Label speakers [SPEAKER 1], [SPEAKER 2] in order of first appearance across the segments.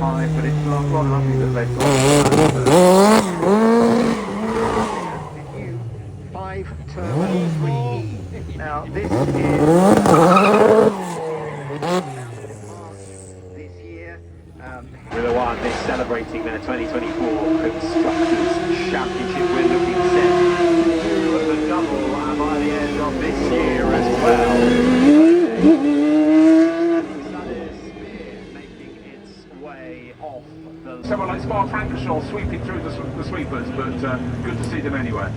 [SPEAKER 1] 5, but it's rather lovely that they've got the new 5 Turbo 3E. Now this is this year.
[SPEAKER 2] With a one, they're celebrating their 2024 Constructors Championship. We're looking set to do the double by the end of this year as well.
[SPEAKER 3] Someone like Spa Frankenstein sweeping through the sweepers, but good to see them anyway.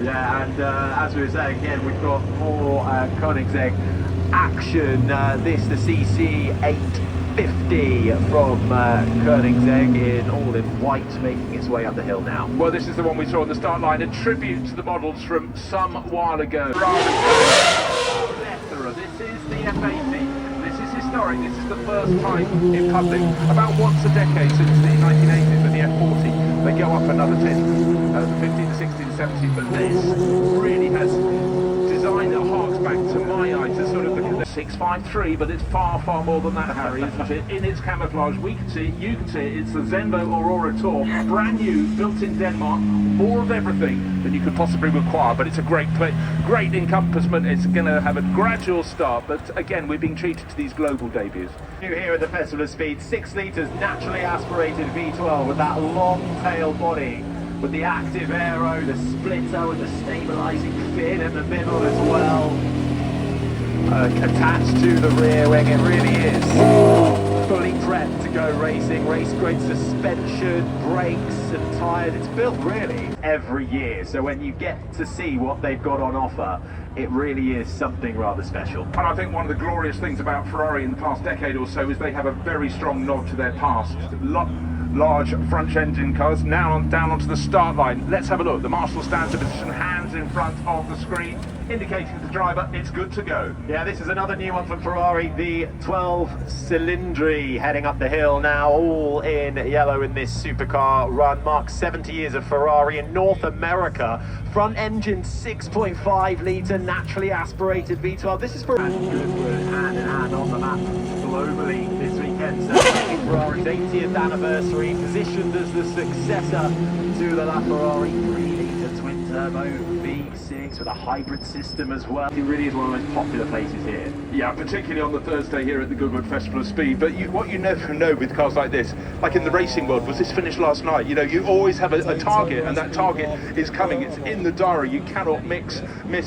[SPEAKER 2] Yeah, and as we were saying, again, we've got more Koenigsegg action. This, the CC 850 from Koenigsegg in all in white, making its way up the hill now.
[SPEAKER 3] Well, this is the one we saw on the start line, a tribute to the models from some while ago. This is the F80. Historic. This is the first time in public, about once a decade since the 1980s with the F40. They go up another 10, the 50, the 60, the 70, but this really has design that harks back to my eye to sort of the 653, but it's far, far more than that, Harry, isn't it? In its camouflage, we can see it, you can see it, it's the Zenvo Aurora Tour, brand new, built in Denmark, more of everything than you could possibly require, but it's a great encompassment. It's going to have a gradual start, but again, we're being treated to these global debuts.
[SPEAKER 2] New here at the Festival of Speed, 6 litres naturally aspirated V12 with that long tail body, with the active aero, the splitter with the stabilising fin in the middle as well. Attached to the rear wing, it really is fully prepped to go racing. Race grade suspension, brakes and tyres. It's built really every year, so when you get to see what they've got on offer, it really is something rather special.
[SPEAKER 3] And I think one of the glorious things about Ferrari in the past decade or so is they have a very strong nod to their past. Large front engine cars, now down onto the start line. Let's have a look. The marshal stands in position, hands in front of the screen, indicating to the driver it's good to go.
[SPEAKER 2] Yeah, this is another new one from Ferrari, the 12 Cylindri, heading up the hill now, all in yellow in this supercar run. Marks 70 years of Ferrari in North America. Front engine 6.5 litre naturally aspirated V12. This is for Goodwood, hand in hand on the map globally this weekend. Celebrating Ferrari's 80th anniversary, positioned as the successor to the LaFerrari 3-litre twin-turbo V6 with a hybrid system as well. It really is one of the most popular places here.
[SPEAKER 3] Yeah, particularly on the Thursday here at the Goodwood Festival of Speed. But what you never know with cars like this, like in the racing world, was this finished last night? You know, you always have a target, and that target is coming. It's in the diary. You cannot miss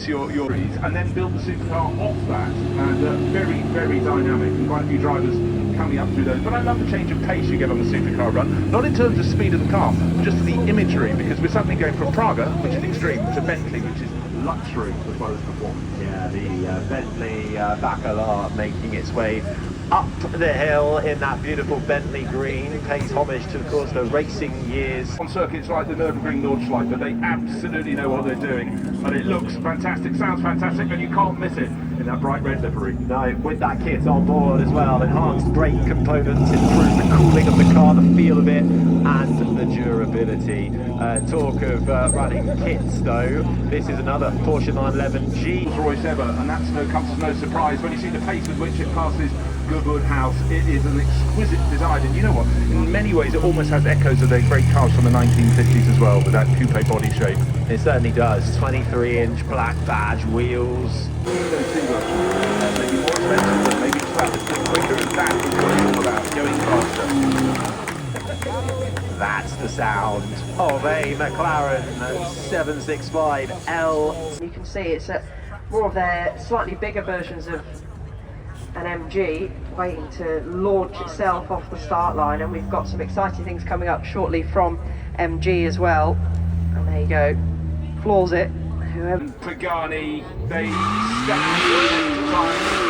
[SPEAKER 3] your and then build the supercar off that. And very, very dynamic. And quite a few drivers coming up through those. But I love the change of pace you get on the supercar run. Not in terms of speed of the car, but just the imagery. Because we're suddenly going from Praga, which is extreme, to Bentley, which is luxury as well as performance.
[SPEAKER 2] Yeah, the Bentley Baccarat making its way up the hill in that beautiful Bentley green, pays homage to, of course, the racing years.
[SPEAKER 3] On circuits like the Nürburgring Nordschleife, they absolutely know what they're doing, and it looks fantastic, sounds fantastic, and you can't miss it in that bright red livery.
[SPEAKER 2] No, with that kit on board as well, enhanced brake components, improve the cooling of the car, the feel of it, and the durability. Talk of running kits though, this is another Porsche 911G.
[SPEAKER 3] Rolls-Royce ever, and that's comes as no surprise when you see the pace with which it passes Goodwood House. It is an exquisite design, and you know what, in many ways it almost has echoes of their great cars from the 1950s as well, with that coupe body shape.
[SPEAKER 2] It certainly does. 23-inch black badge wheels.
[SPEAKER 3] Maybe more expensive, but maybe just about a bit quicker, and that is what it's all about, going faster.
[SPEAKER 2] That's the sound of a McLaren 765L.
[SPEAKER 4] You can see it's more of their slightly bigger versions of an MG waiting to launch itself off the start line, and we've got some exciting things coming up shortly from MG as well. And there you go, floors it.
[SPEAKER 3] Pagani, they stand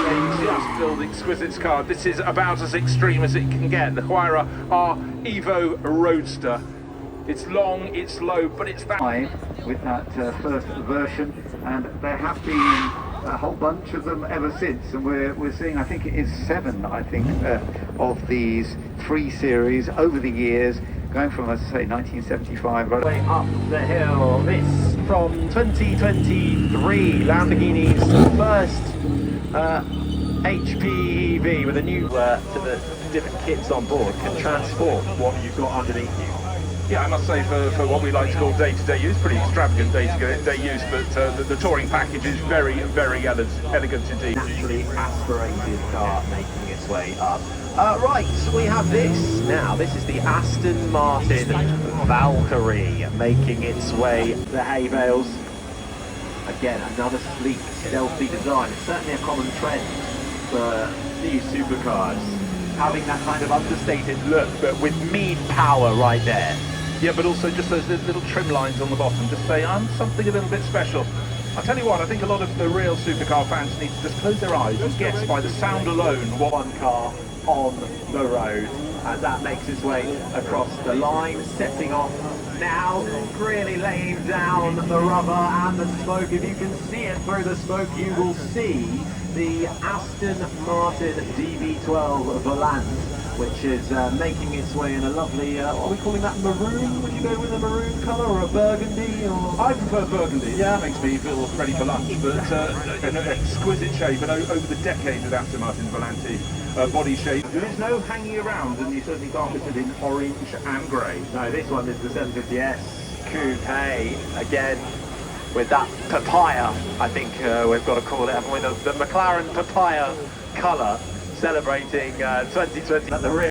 [SPEAKER 3] they just build exquisite cars. This is about as extreme as it can get. The Huayra are Evo Roadster. It's long, it's low, but it's that.
[SPEAKER 1] With that first version, and there have been a whole bunch of them ever since, and we're seeing, I think it is 7, of these 3 series over the years, going from, as I say, 1975 right
[SPEAKER 2] way up the hill. This from 2023, Lamborghini's first HP EV with a new to the different kits on board can transform what you've got underneath you.
[SPEAKER 3] Yeah, I must say for what we like to call day-to-day use, pretty extravagant day-to-day use, but the touring package is very, very elegant indeed.
[SPEAKER 2] Naturally aspirated car making its way up. Right, we have this now. This is the Aston Martin Valkyrie making its way to the hay bales. Again, another sleek, stealthy design. It's certainly a common trend for these supercars, having that kind of understated look, but with mean power right there.
[SPEAKER 3] Yeah, but also just those little trim lines on the bottom, just say, I'm something a little bit special. I'll tell you what, I think a lot of the real supercar fans need to just close their eyes and guess by the sound alone what
[SPEAKER 2] One car on the road as that makes its way across the line, setting off now, really laying down the rubber and the smoke. If you can see it through the smoke, you will see the Aston Martin DB12 Volant, which is making its way in a lovely, what are we calling that, maroon? Would you go with a maroon colour or a burgundy? Or?
[SPEAKER 3] I prefer burgundy. Yeah, makes me feel ready for lunch, but an exquisite shape, and over the decades of Aston Martin Volante body shape, there is no hanging around, and you certainly can't fit it in orange and grey.
[SPEAKER 2] No, this one is the 750S Coupe, again, with that papaya, I think we've got to call it, haven't we? The McLaren papaya colour, celebrating 2020 at the rear.